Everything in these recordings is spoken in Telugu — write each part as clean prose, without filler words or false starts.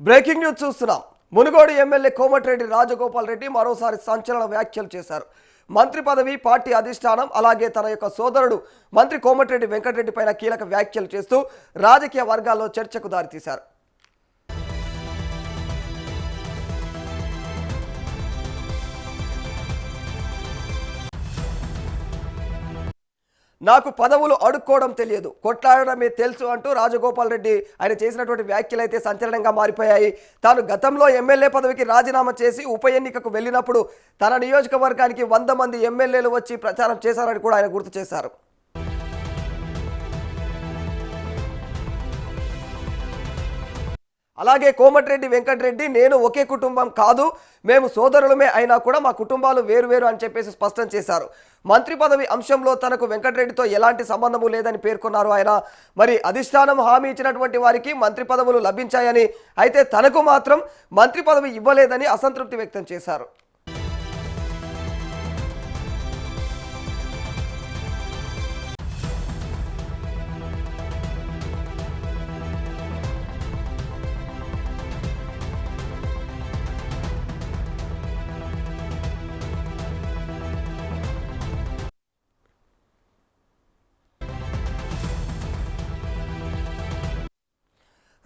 బ్రేకింగ్ న్యూస్ చూస్తున్నాం. మునుగోడు ఎమ్మెల్యే కోమటిరెడ్డి రాజగోపాల్ రెడ్డి మరోసారి సంచలన వ్యాఖ్యలు చేశారు. మంత్రి పదవి, పార్టీ అధిష్టానం, అలాగే తన యొక్క సోదరుడు మంత్రి కోమటిరెడ్డి వెంకటరెడ్డి పైన కీలక వ్యాఖ్యలు చేస్తూ రాజకీయ వర్గాల్లో చర్చకు దారితీశారు. నాకు పదవులు అడుక్కోవడం తెలియదు, కొట్లాడడమే తెలుసు అంటూ రాజగోపాల్ రెడ్డి ఆయన చేసినటువంటి వ్యాఖ్యలు అయితే సంచలనంగా మారిపోయాయి. తాను గతంలో ఎమ్మెల్యే పదవికి రాజీనామా చేసి ఉప ఎన్నికకు వెళ్ళినప్పుడు తన నియోజకవర్గానికి 100 మంది ఎమ్మెల్యేలు వచ్చి ప్రచారం చేశారని కూడా ఆయన గుర్తు చేశారు. అలాగే కోమటిరెడ్డి వెంకటరెడ్డి నేను ఒకే కుటుంబం కాదు, మేము సోదరులమే అయినా కూడా మా కుటుంబాలు వేరువేరు అని చెప్పేసి స్పష్టం చేశారు. మంత్రి పదవి అంశంలో తనకు వెంకటరెడ్డితో ఎలాంటి సంబంధము లేదని పేర్కొన్నారు ఆయన. మరి అధిష్టానం హామీ ఇచ్చినటువంటి వారికి మంత్రి పదవులు లభించాయని, అయితే తనకు మాత్రం మంత్రి పదవి ఇవ్వలేదని అసంతృప్తి వ్యక్తం చేశారు.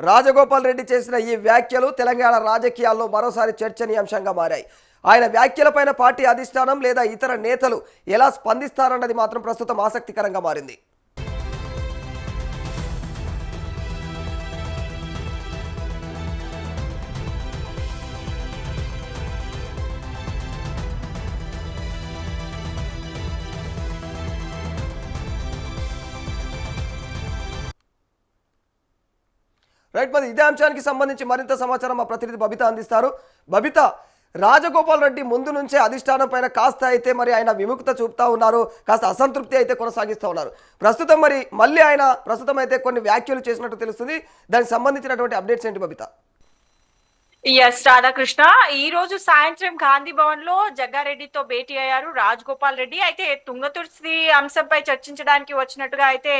రాజగోపాల్ రెడ్డి చేసిన ఈ వ్యాఖ్యలు తెలంగాణ రాజకీయాల్లో మరోసారి చర్చనీయాంశంగా మారాయి. ఆయన వ్యాఖ్యలపైన పార్టీ అధిష్టానం లేదా ఇతర నేతలు ఎలా స్పందిస్తారన్నది మాత్రం ప్రస్తుతం ఆసక్తికరంగా మారింది. రైట్, మరి ఇదే అంశానికి సంబంధించి మరింత సమాచారం మా ప్రతినిధి బబిత అందిస్తారు. బబిత, రాజగోపాల్ రెడ్డి ముందు నుంచే అధిష్టానం పైన కాస్త అయితే మరి ఆయన విముక్త చూపుతా ఉన్నారు, కాస్త అసంతృప్తి అయితే కొనసాగిస్తూ ఉన్నారు. ప్రస్తుతం మరి మళ్ళీ ఆయన ప్రస్తుతం అయితే కొన్ని వ్యాఖ్యలు చేసినట్టు తెలుస్తుంది. దానికి సంబంధించినటువంటి అప్డేట్స్ ఏంటి బబిత? ఎస్ రాధాకృష్ణ ఈ రోజు సాయంత్రం గాంధీ భవన్ లో జగ్గారెడ్డితో భేటీ అయ్యారు రాజగోపాల్ రెడ్డి. అయితే తుంగతుర్తి అంశంపై చర్చించడానికి వచ్చినట్టుగా అయితే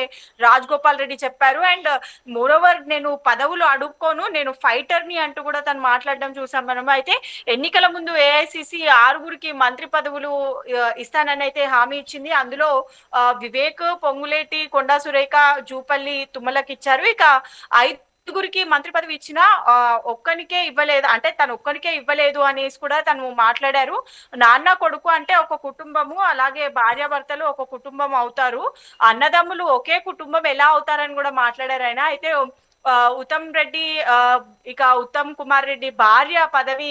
రాజగోపాల్ రెడ్డి చెప్పారు. అండ్ మోరోవర్ నేను పదవులు అడుక్కోను, నేను ఫైటర్ ని అంటూ కూడా తను మాట్లాడడం చూసాం మనం. అయితే ఎన్నికల ముందు ఏఐసిసి 6 మంత్రి పదవులు ఇస్తానని అయితే హామీ ఇచ్చింది. అందులో వివేక్, పొంగులేటి, కొండా సురేఖ, జూపల్లి, తుమ్మలకి ఇచ్చారు. ఇక 5 మంత్రి పదవి ఇచ్చినా ఒక్కనికే ఇవ్వలేదు, అంటే తను ఒక్కనికే ఇవ్వలేదు అనేసి కూడా తను మాట్లాడారు. నాన్న కొడుకు అంటే ఒక కుటుంబము, అలాగే భార్యాభర్తలు ఒక కుటుంబం అవుతారు, అన్నదమ్ములు ఒకే కుటుంబం ఎలా అవుతారని కూడా మాట్లాడారు ఆయన. అయితే ఉత్తమ్ రెడ్డి ఇక ఉత్తమ్ కుమార్ రెడ్డి భార్య పదవి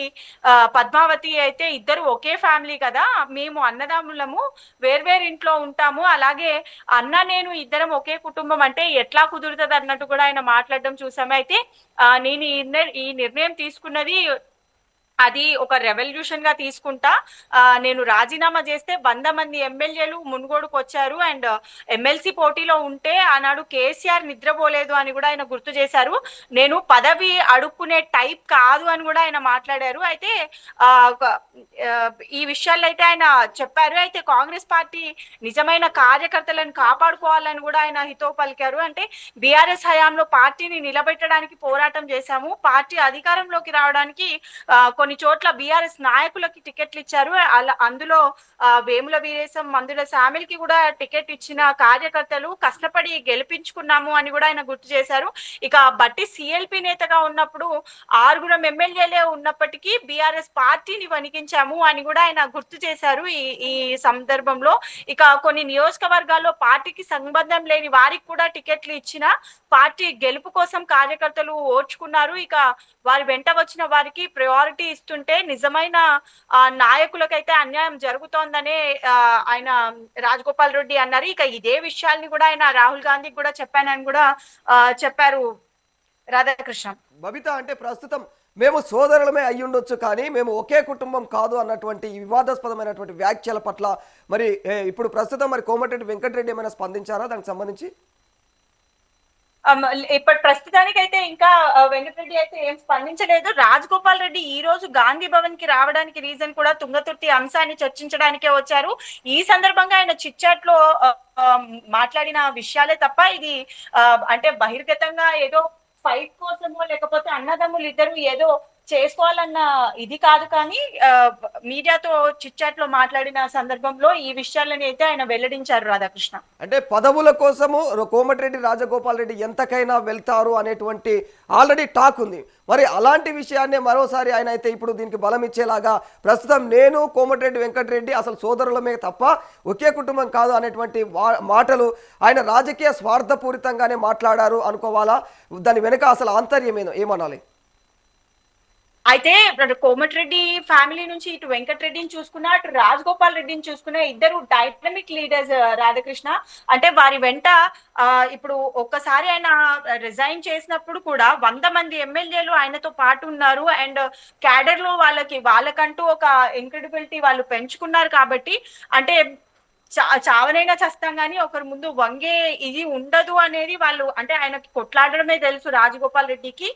పద్మావతి అయితే ఇద్దరు ఒకే ఫ్యామిలీ కదా, మేము అన్నదమ్ములము వేర్వేరు ఇంట్లో ఉంటాము, అలాగే అన్న నేను ఇద్దరం ఒకే కుటుంబం అంటే ఎట్లా కుదురుతుంది అన్నట్టు కూడా ఆయన మాట్లాడడం చూసాము. అయితే నేను ఈ నిర్ణయం తీసుకున్నది అది ఒక రెవల్యూషన్ గా తీసుకుంటా, నేను రాజీనామా చేస్తే 100 మంది ఎమ్మెల్యేలు మునుగోడుకు వచ్చారు. అండ్ ఎమ్మెల్సీ పోటీలో ఉంటే ఆనాడు కేసీఆర్ నిద్రపోలేదు అని కూడా ఆయన గుర్తు చేశారు. నేను పదవి అడుక్కునే టైప్ కాదు అని కూడా ఆయన మాట్లాడారు. అయితే ఈ విషయాల్లో అయితే ఆయన చెప్పారు. అయితే కాంగ్రెస్ పార్టీ నిజమైన కార్యకర్తలను కాపాడుకోవాలని కూడా ఆయన హితవు పలికారు. అంటే బీఆర్ఎస్ హయాంలో పార్టీని నిలబెట్టడానికి పోరాటం చేశాము, పార్టీ అధికారంలోకి రావడానికి కొన్ని చోట్ల బీఆర్ఎస్ నాయకులకి టికెట్లు ఇచ్చారు, అందులో వేముల వీరేశం, మందుల శామిల్ కి కూడా టికెట్ ఇచ్చిన కార్యకర్తలు కష్టపడి గెలిపించుకున్నాము అని కూడా ఆయన గుర్తు చేశారు. ఇక బట్టి సిఎల్పి నేతగా ఉన్నప్పుడు 6 ఎమ్మెల్యేలే ఉన్నప్పటికీ బీఆర్ఎస్ పార్టీని వణికించాము అని కూడా ఆయన గుర్తు చేశారు ఈ సందర్భంలో. ఇక కొన్ని నియోజకవర్గాల్లో పార్టీకి సంబంధం లేని వారికి కూడా టికెట్లు ఇచ్చిన పార్టీ గెలుపు కోసం కార్యకర్తలు ఓర్చుకున్నారు. ఇక వారి వెంట వచ్చిన వారికి ప్రయారిటీ ఇస్తుంటే నిజమైన నాయకులకైతే అన్యాయం జరుగుతోందనే ఆయన రాజగోపాల్ రెడ్డి అన్నారు. ఇక ఇదే విషయాల్ని కూడా ఆయన రాహుల్ గాంధీకి కూడా చెప్పానని కూడా చెప్పారు రాధాకృష్ణ. బబిత, అంటే ప్రస్తుతం మేము సోదరులమే అయి ఉండొచ్చు కానీ మేము ఒకే కుటుంబం కాదు అన్నటువంటి వివాదాస్పదమైనటువంటి వ్యాఖ్యల పట్ల మరి ఇప్పుడు ప్రస్తుతం మరి కోమటిరెడ్డి వెంకటరెడ్డి ఏమైనా స్పందించారా దానికి సంబంధించి? ఇప్పటి ప్రస్తుతానికి అయితే ఇంకా వెంకటరెడ్డి అయితే ఏం స్పందించలేదు. రాజగోపాల్ రెడ్డి ఈ రోజు గాంధీ భవన్ కి రావడానికి రీజన్ కూడా తుంగతుర్తి అంశాన్ని చర్చించడానికే వచ్చారు. ఈ సందర్భంగా ఆయన చిట్ చాట్ లో మాట్లాడిన విషయాలే తప్ప ఇది అంటే బహిర్గతంగా ఏదో ఫైట్ కోసమో లేకపోతే అన్నదమ్ములు ఇద్దరు ఏదో చేసుకోవాలన్న ఇది కాదు కానీ మీడియాతో చిట్చాట్ లో మాట్లాడిన సందర్భంలో ఈ విషయాలని అయితే ఆయన వెల్లడించారు రాధాకృష్ణ. అంటే పదవుల కోసము కోమటిరెడ్డి రాజగోపాల్ రెడ్డి ఎంతకైనా వెళ్తారు అనేటువంటి ఆల్రెడీ టాక్ ఉంది. మరి అలాంటి విషయాన్నే మరోసారి ఆయన అయితే ఇప్పుడు దీనికి బలం ఇచ్చేలాగా ప్రస్తుతం నేను కోమటిరెడ్డి వెంకటరెడ్డి అసలు సోదరులమే తప్ప ఒకే కుటుంబం కాదు అనేటువంటి మాటలు ఆయన రాజకీయ స్వార్థపూరితంగానే మాట్లాడారు అనుకోవాలా? దాని వెనుక అసలు ఆంతర్యం ఏమనాలి? అయితే కోమటిరెడ్డి ఫ్యామిలీ నుంచి ఇటు వెంకటరెడ్డిని చూసుకున్నా అటు రాజగోపాల్ రెడ్డిని చూసుకున్నా ఇద్దరు డైనమిక్ లీడర్స్ రాధాకృష్ణ. అంటే వారి వెంట ఇప్పుడు ఒక్కసారి ఆయన రిజైన్ చేసినప్పుడు కూడా 100 మంది ఎమ్మెల్యేలు ఆయనతో పాటు ఉన్నారు. అండ్ క్యాడర్ లో వాళ్ళకంటూ ఒక ఇన్క్రెడిబిలిటీ వాళ్ళు పెంచుకున్నారు. కాబట్టి అంటే చావనైనా చస్తాం గానీ ఒకరి ముందు వంగే ఇది ఉండదు అనేది వాళ్ళు, అంటే ఆయనకి కొట్లాడడమే తెలుసు రాజగోపాల్ రెడ్డికి.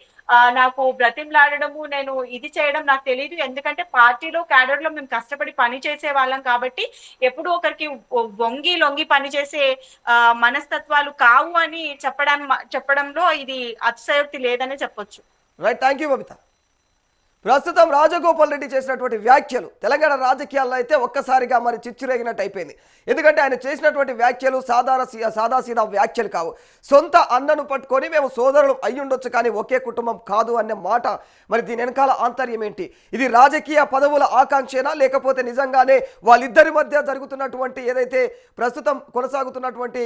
నాకు బ్రతిమలాడడము నేను ఇది చేయడం నాకు తెలియదు, ఎందుకంటే పార్టీలో క్యాడర్ లో మేము కష్టపడి పని చేసే వాళ్ళం కాబట్టి ఎప్పుడు ఒకరికి వంగి లొంగి పని చేసే మనస్తత్వాలు కావు అని చెప్పడంలో ఇది అతిశయోక్తి లేదనే చెప్పొచ్చు. Right, thank you Babita. ప్రస్తుతం రాజగోపాల్ రెడ్డి చేసినటువంటి వ్యాఖ్యలు తెలంగాణ రాజకీయాల్లో అయితే ఒక్కసారిగా మరి చిచ్చురేగినట్టు అయిపోయింది. ఎందుకంటే ఆయన చేసినటువంటి వ్యాఖ్యలు సాదాసీదా వ్యాఖ్యలు కావు. సొంత అన్నను పట్టుకొని మేము సోదరులు అయ్యుండొచ్చు కానీ ఒకే కుటుంబం కాదు అనే మాట. మరి దీని వెనకాల ఆంతర్యం ఏంటి? ఇది రాజకీయ పదవుల ఆకాంక్షనా లేకపోతే నిజంగానే వాళ్ళిద్దరి మధ్య జరుగుతున్నటువంటి ఏదైతే ప్రస్తుతం కొనసాగుతున్నటువంటి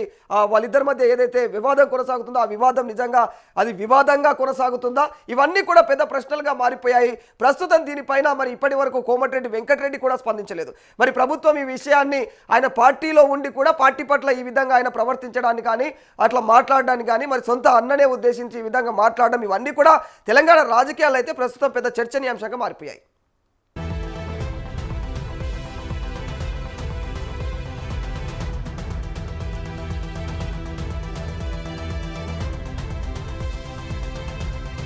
వాళ్ళిద్దరి మధ్య ఏదైతే వివాదం కొనసాగుతుందో ఆ వివాదం నిజంగా అది వివాదంగా కొనసాగుతుందా? ఇవన్నీ కూడా పెద్ద ప్రశ్నలుగా మారిపోయాయి. ప్రస్తుతం దీనిపైన మరి ఇప్పటి వరకు కోమటిరెడ్డి వెంకటరెడ్డి కూడా స్పందించలేదు. మరి ప్రభుత్వం ఈ విషయాన్ని ఆయన పార్టీలో ఉండి కూడా పార్టీ పట్ల ఈ విధంగా ఆయన ప్రవర్తించడానికి కానీ అట్లా మాట్లాడడానికి కానీ మరి సొంత అన్ననే ఉద్దేశించి ఈ విధంగా మాట్లాడడం ఇవన్నీ కూడా తెలంగాణ రాజకీయాలు అయితే ప్రస్తుతం పెద్ద చర్చనీయాంశంగా మారిపోయాయి.